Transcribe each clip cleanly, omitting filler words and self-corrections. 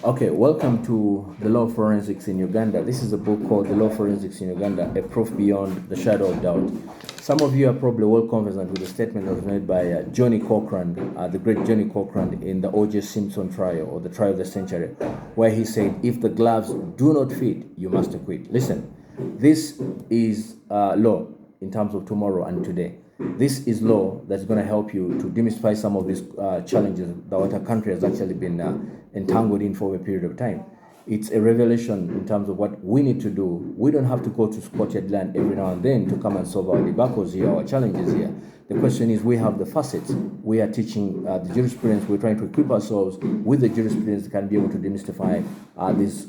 Okay, welcome to the Law of Forensics in Uganda. This is a book called The Law of Forensics in Uganda, A Proof Beyond the Shadow of Doubt. Some of you are probably well conversant with the statement that was made by Johnny Cochran, the great Johnny Cochran, in the O.J. Simpson trial, or the trial of the century, where he said, if the gloves do not fit, you must acquit. Listen, this is law in terms of tomorrow and today. This is law that's going to help you to demystify some of these challenges that our country has actually been entangled in for a period of time. It's a revelation in terms of what we need to do. We don't have to go to squatted land every now and then to come and solve our debacles here, our challenges here. The question is, we have the facets. We are teaching the jurisprudence. We're trying to equip ourselves with the jurisprudence that can be able to demystify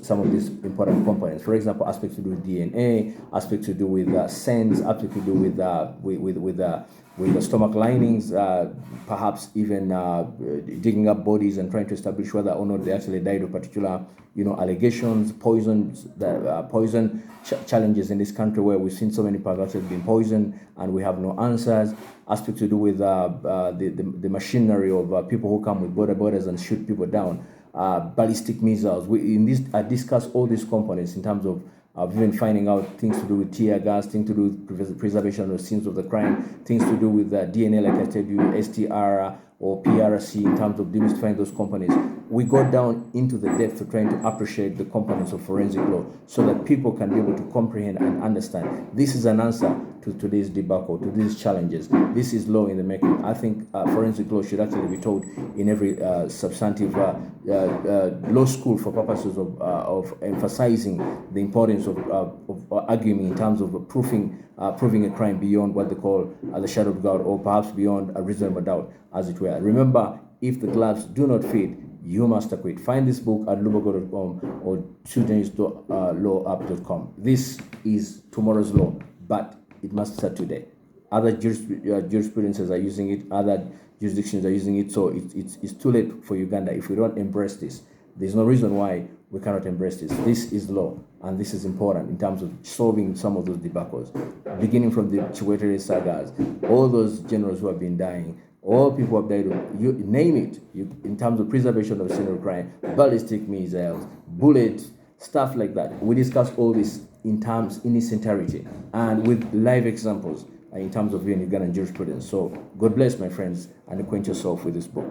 some of these important components. For example, aspects to do with DNA, aspects to do with sense, aspects to do with the stomach linings, perhaps even digging up bodies and trying to establish whether or not they actually died of particular, allegations, poison challenges in this country where we've seen so many people being poisoned and we have no answers. Aspects to do with the machinery of people who come with borders and shoot people down, ballistic missiles. I discuss all these components in terms of even finding out things to do with tear gas, things to do with preservation of scenes of the crime, things to do with DNA, like I said, STR or PRC, in terms of demystifying those components. We go down into the depth of trying to appreciate the components of forensic law so that people can be able to comprehend and understand. This is an answer to today's debacle, to these challenges. This is law in the making. I think forensic law should actually be taught in every substantive law school for purposes of emphasizing the importance of arguing in terms of proving a crime beyond what they call the shadow of doubt, or perhaps beyond a reasonable doubt, as it were. Remember, if the gloves do not fit, you must acquit. Find this book at lubogo.com or sudanese.lawup.com. This is tomorrow's law, but it must start today. Other jurisprudences are using it, other jurisdictions are using it, so it's too late for Uganda if we don't embrace this. There's no reason why we cannot embrace this. This is law, and this is important in terms of solving some of those debacles, beginning from the Chiwetere sagas, all those generals who have been dying, all people who have died, you name it, in terms of preservation of scene of crime, ballistic missiles, bullets, stuff like that. We discuss all this in its entirety and with live examples in terms of Ugandan jurisprudence. So God bless, my friends, and acquaint yourself with this book.